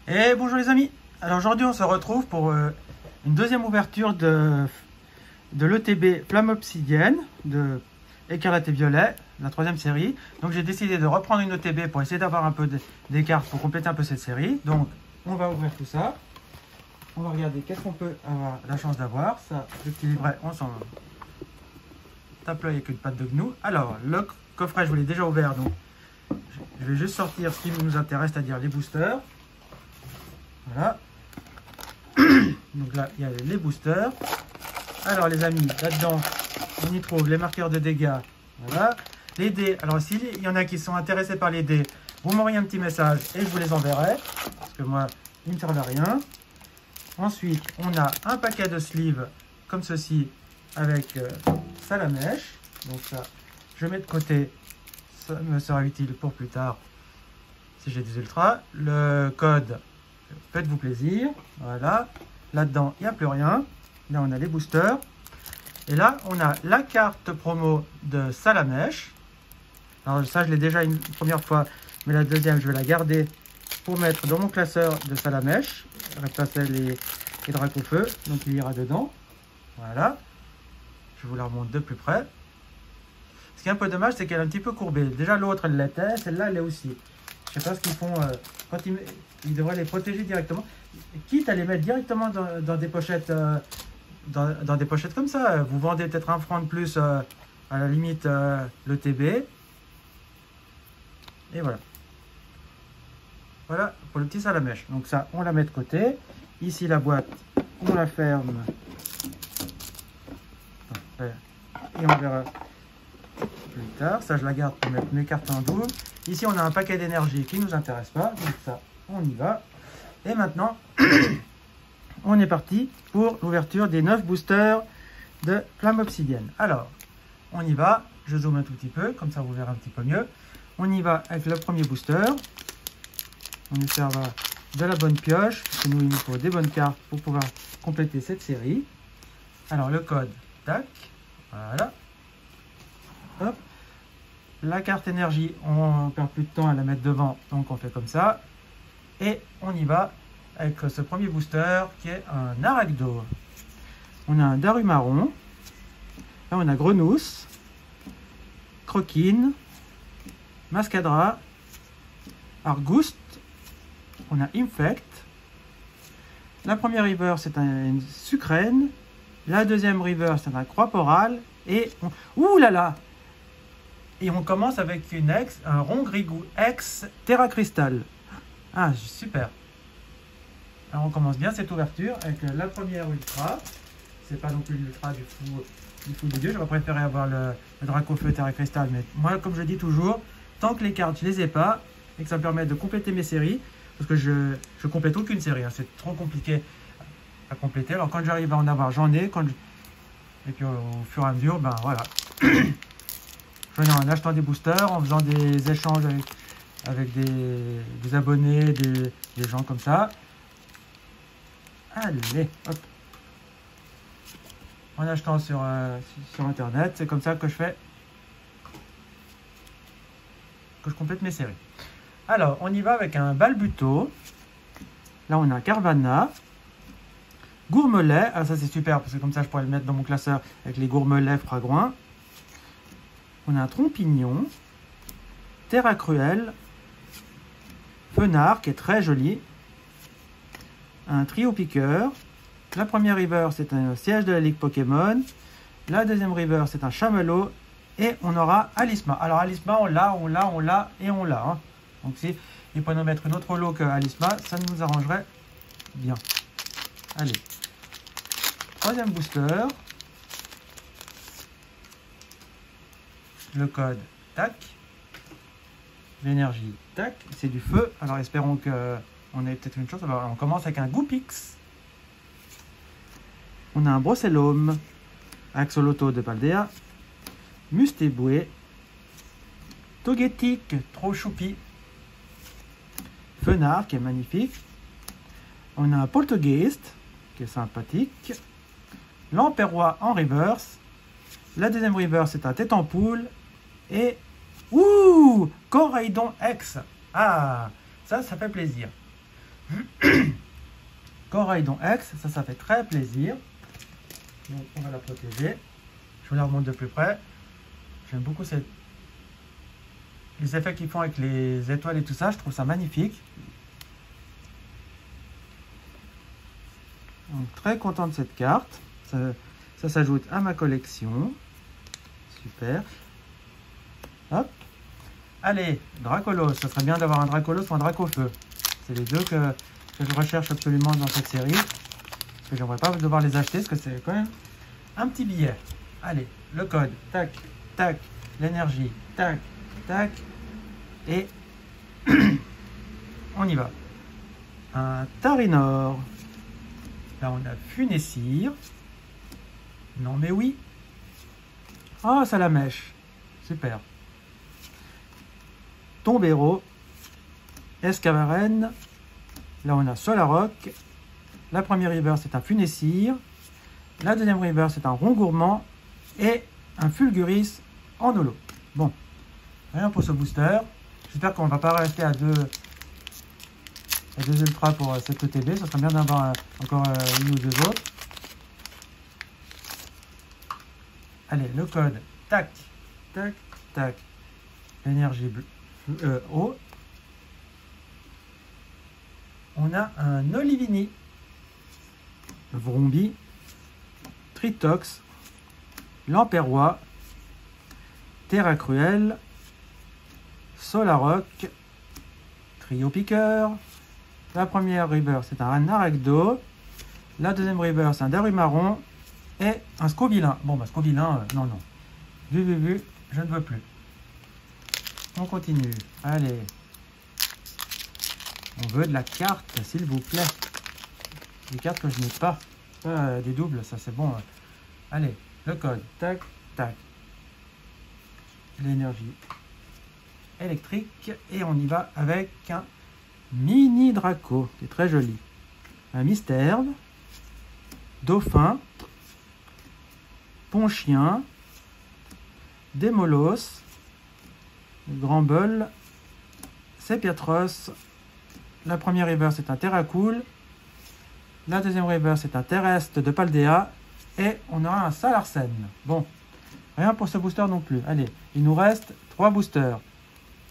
Et bonjour les amis. Alors aujourd'hui on se retrouve pour une deuxième ouverture de l'ETB Flamme Obsidienne de Écarlate et Violet, la troisième série. Donc j'ai décidé de reprendre une ETB pour essayer d'avoir un peu des cartes pour compléter un peu cette série. Donc on va ouvrir tout ça. On va regarder qu'est-ce qu'on peut avoir la chance d'avoir. Ça, le petit livret, on s'en tape l'œil avec une patte de gnou. Alors le coffret je vous l'ai déjà ouvert, donc je vais juste sortir ce qui nous intéresse, c'est-à-dire les boosters. Voilà. Donc là, il y a les boosters. Alors les amis, là-dedans, on y trouve les marqueurs de dégâts. Voilà. Les dés. Alors s'il y en a qui sont intéressés par les dés, vous m'envoyez un petit message et je vous les enverrai. Parce que moi, ils ne me servent à rien. Ensuite, on a un paquet de sleeves comme ceci avec salamèche. Donc ça, je mets de côté. Ça me sera utile pour plus tard si j'ai des ultras. Le code, faites-vous plaisir. Voilà. Là-dedans, il n'y a plus rien. Là, on a les boosters. Et là, on a la carte promo de Salamèche. Alors ça, je l'ai déjà une première fois. Mais la deuxième, je vais la garder pour mettre dans mon classeur de Salamèche. Remplacer les Dracofeu. Donc, il ira dedans. Voilà. Je vous la remonte de plus près. Ce qui est un peu dommage, c'est qu'elle est un petit peu courbée. Déjà, l'autre, elle l'était. Celle-là, elle est aussi. Je ne sais pas ce qu'ils font. Quand ils devraient les protéger directement. Quitte à les mettre directement dans des pochettes. Dans des pochettes comme ça. Vous vendez peut-être un franc de plus. À la limite, le TB. Et voilà. Voilà pour le petit salamèche. Donc ça, on la met de côté. Ici, la boîte, on la ferme. Et on verra plus tard. Ça, je la garde pour mettre mes cartes en double. Ici, on a un paquet d'énergie qui ne nous intéresse pas. Donc ça, on y va. Et maintenant, on est parti pour l'ouverture des 9 boosters de Flamme Obsidienne. Alors, on y va. Je zoome un tout petit peu, comme ça vous verrez un petit peu mieux. On y va avec le premier booster. On espère avoir de la bonne pioche, parce que nous, il nous faut des bonnes cartes pour pouvoir compléter cette série. Alors, le code, tac, voilà. Hop. La carte énergie, on ne perd plus de temps à la mettre devant, donc on fait comme ça. Et on y va avec ce premier booster qui est un Arakdo. On a un Darumaron. Là, on a Grenousse, Croquine, Mascadra, Argouste. On a Infect. La première river, c'est une Sucrène. La deuxième river, c'est un Croix-Poral. Et ouh là là! Et on commence avec un Rongrigou ex Terra Cristal. Ah, super! Alors on commence bien cette ouverture avec la première ultra. C'est pas non plus l'ultra du fou des dieux. J'aurais préféré avoir le Dracofeu Terra Cristal. Mais moi, comme je dis toujours, tant que les cartes, je les ai pas, et que ça me permet de compléter mes séries, parce que je complète aucune série, hein, c'est trop compliqué à compléter. Alors quand j'arrive à en avoir, j'en ai. Et puis au fur et à mesure, ben voilà. J'en ai en achetant des boosters, en faisant des échanges avec des abonnés, des gens comme ça. Allez, hop. En achetant sur internet, c'est comme ça que je fais, que je complète mes séries. Alors, on y va avec un Balbuto. Là, on a un Carvanha. Gourmelet. Ah, ça, c'est super, parce que comme ça, je pourrais le mettre dans mon classeur avec les gourmelets fragrants. On a un Trompignon. Terra Cruel. Fenard, qui est très joli. Un Trio Piqueur. La première river, c'est un siège de la Ligue Pokémon. La deuxième river, c'est un Chamelot. Et on aura Alisma. Alors, Alisma, on l'a et on l'a. Hein. Donc, si il peut nous mettre une autre holo que Alisma, ça nous arrangerait bien. Allez. Troisième booster. Le code, tac. L'énergie, tac. C'est du feu. Alors, espérons qu'on ait peut-être une chose. Alors, on commence avec un Goupix. On a un Brossellum. Axoloto de Paldea. Mustéboué. Togetic, trop choupi. Fenard, qui est magnifique. On a un Poltergeist, qui est sympathique. L'Emperrois en reverse. La deuxième reverse, c'est un Tête en Poule. Et... ouh, Coraidon X. Ah, ça fait plaisir. Coraidon X, ça fait très plaisir. Donc on va la protéger. Je vous la remonte de plus près. J'aime beaucoup les effets qu'ils font avec les étoiles et tout ça, je trouve ça magnifique. Donc très content de cette carte. Ça s'ajoute à ma collection. Super. Hop. Allez, Dracolos. Ça serait bien d'avoir un Dracolos ou un Dracofeu. C'est les deux que je recherche absolument dans cette série. Parce que j'aimerais pas devoir les acheter, parce que c'est quand même un petit billet. Allez, le code. Tac, tac. L'énergie. Tac, tac. Et on y va. Un Tarinor. Là, on a Funessir. Non, mais oui. Ah, ça la mèche. Super. Tombero. Escavaren. Là, on a Solaroc. La première river, c'est un Funessir. La deuxième river, c'est un Rongourmand. Et un Fulguris en holo. Bon. Rien pour ce booster. J'espère qu'on ne va pas rester à deux ultras pour cette ETB. Ça serait bien d'avoir encore une ou deux autres. Allez, le code. Tac, tac, tac. L'énergie bleue. Eau. On a un Olivini. Vrombi. Tritox. Lamperrois. Terra Cruel. Solaroc, Trio Piqueur. La première river, c'est un Arachdo. La deuxième river, c'est un Darumaron. Et un Scovillain. Bon, bah Scovillain, non, non. Vu, je ne veux plus. On continue. Allez. On veut de la carte, s'il vous plaît. Des cartes que je n'ai pas. Des doubles, ça c'est bon. Allez, le code. Tac, tac. L'énergie électrique, et on y va avec un mini Draco qui est très joli, un Mystère, Dauphin, Ponchien, Démolos, Grand Bol, Sepiatros. La première river, c'est un Terracool. La deuxième river, c'est un Terrestre de Paldea, et on aura un Salarsen. Bon, rien pour ce booster non plus. Allez, il nous reste 3 boosters.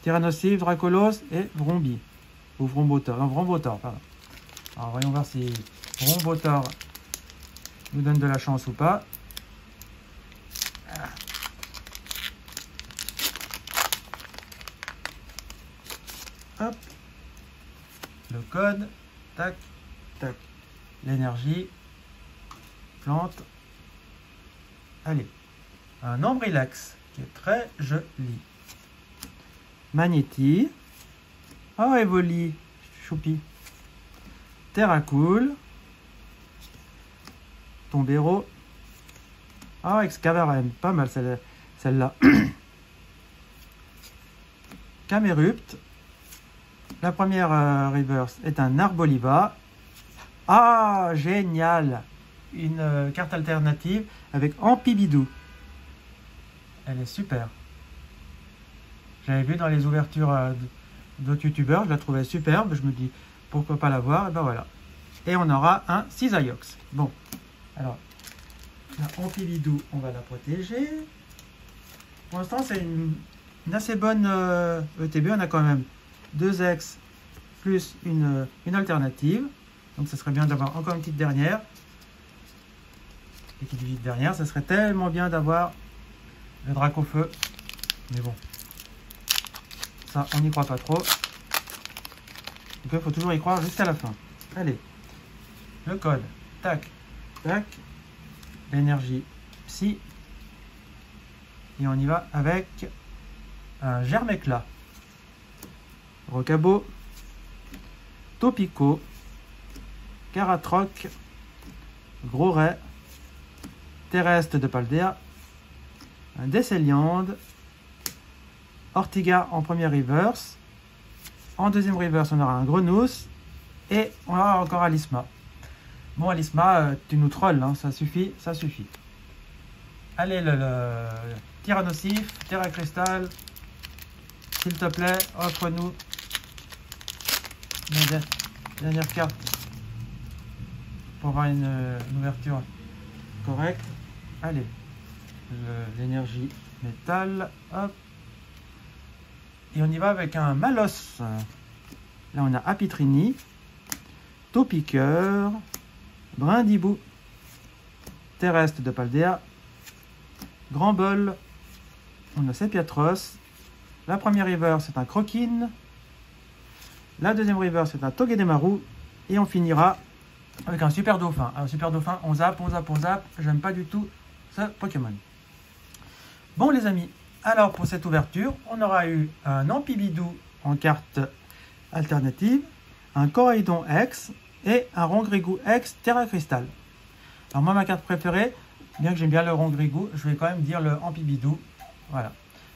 Tyrannosif, Dracolos et Vrombi. Ou Vrombotor. Non, Vrombotor, pardon. Alors, voyons voir si Vrombotor nous donne de la chance ou pas. Hop. Le code. Tac, tac. L'énergie. Plante. Allez. Un Ambrilax qui est très joli. Magnéti. Oh, Evoli. Choupi. Terracool. Tombero. Ah, oh, Excavaren. Pas mal celle-là. Camerupt. La première reverse est un Arboliva. Ah, génial. Une carte alternative avec Ampibidou. Elle est super. J'avais vu dans les ouvertures d'autres youtubeurs, je la trouvais superbe. Je me dis, pourquoi pas l'avoir? Et ben voilà. Et on aura un Cisaiox. Bon, alors, la Ampibidou, on va la protéger. Pour l'instant, c'est une assez bonne ETB. On a quand même 2 ex plus une alternative. Donc, ce serait bien d'avoir encore une petite dernière. Et qui dit vite dernière, ce serait tellement bien d'avoir le Dracofeu. Mais bon. Ça, on n'y croit pas trop. Donc il faut toujours y croire jusqu'à la fin. Allez. Le code. Tac. Tac. L'énergie psy. Et on y va avec un Germecla. Rocabo. Topico. Caratroc. Gros Ray. Terrestre de Paldea. Un Décéliande. Ortiga en première reverse. En deuxième reverse, on aura un Grenousse. Et on aura encore Alisma. Bon, Alisma, tu nous trolls, hein, ça suffit, ça suffit. Allez, le Tyrannosif, Terra Cristal. S'il te plaît, offre-nous la dernière carte pour avoir une ouverture correcte. Allez, l'énergie métal, hop. Et on y va avec un Malos. Là, on a Apitrini, Taupiqueur, Brindibou, Terrestre de Paldea, Grand Bol, on a Sepiatros. La première river, c'est un Croquine. La deuxième river, c'est un Togedemaru. Et on finira avec un Super Dauphin. Alors, Super Dauphin, on zappe. J'aime pas du tout ce Pokémon. Bon, les amis, alors pour cette ouverture, on aura eu un Ampibidou en carte alternative, un Coraidon X et un Rongrigou X Terra Cristal. Alors, moi, ma carte préférée, bien que j'aime bien le Rongrigou, je vais quand même dire le Ampibidou. Voilà.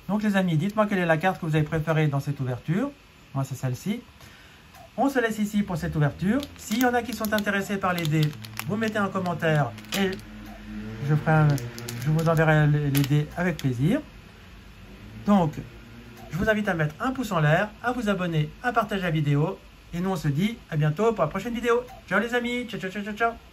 Donc, les amis, dites-moi quelle est la carte que vous avez préférée dans cette ouverture. Moi, c'est celle-ci. On se laisse ici pour cette ouverture. S'il y en a qui sont intéressés par les dés, vous mettez un commentaire et je vous enverrai les dés avec plaisir. Donc, je vous invite à mettre un pouce en l'air, à vous abonner, à partager la vidéo. Et nous, on se dit à bientôt pour la prochaine vidéo. Ciao les amis, ciao ciao ciao ciao ciao.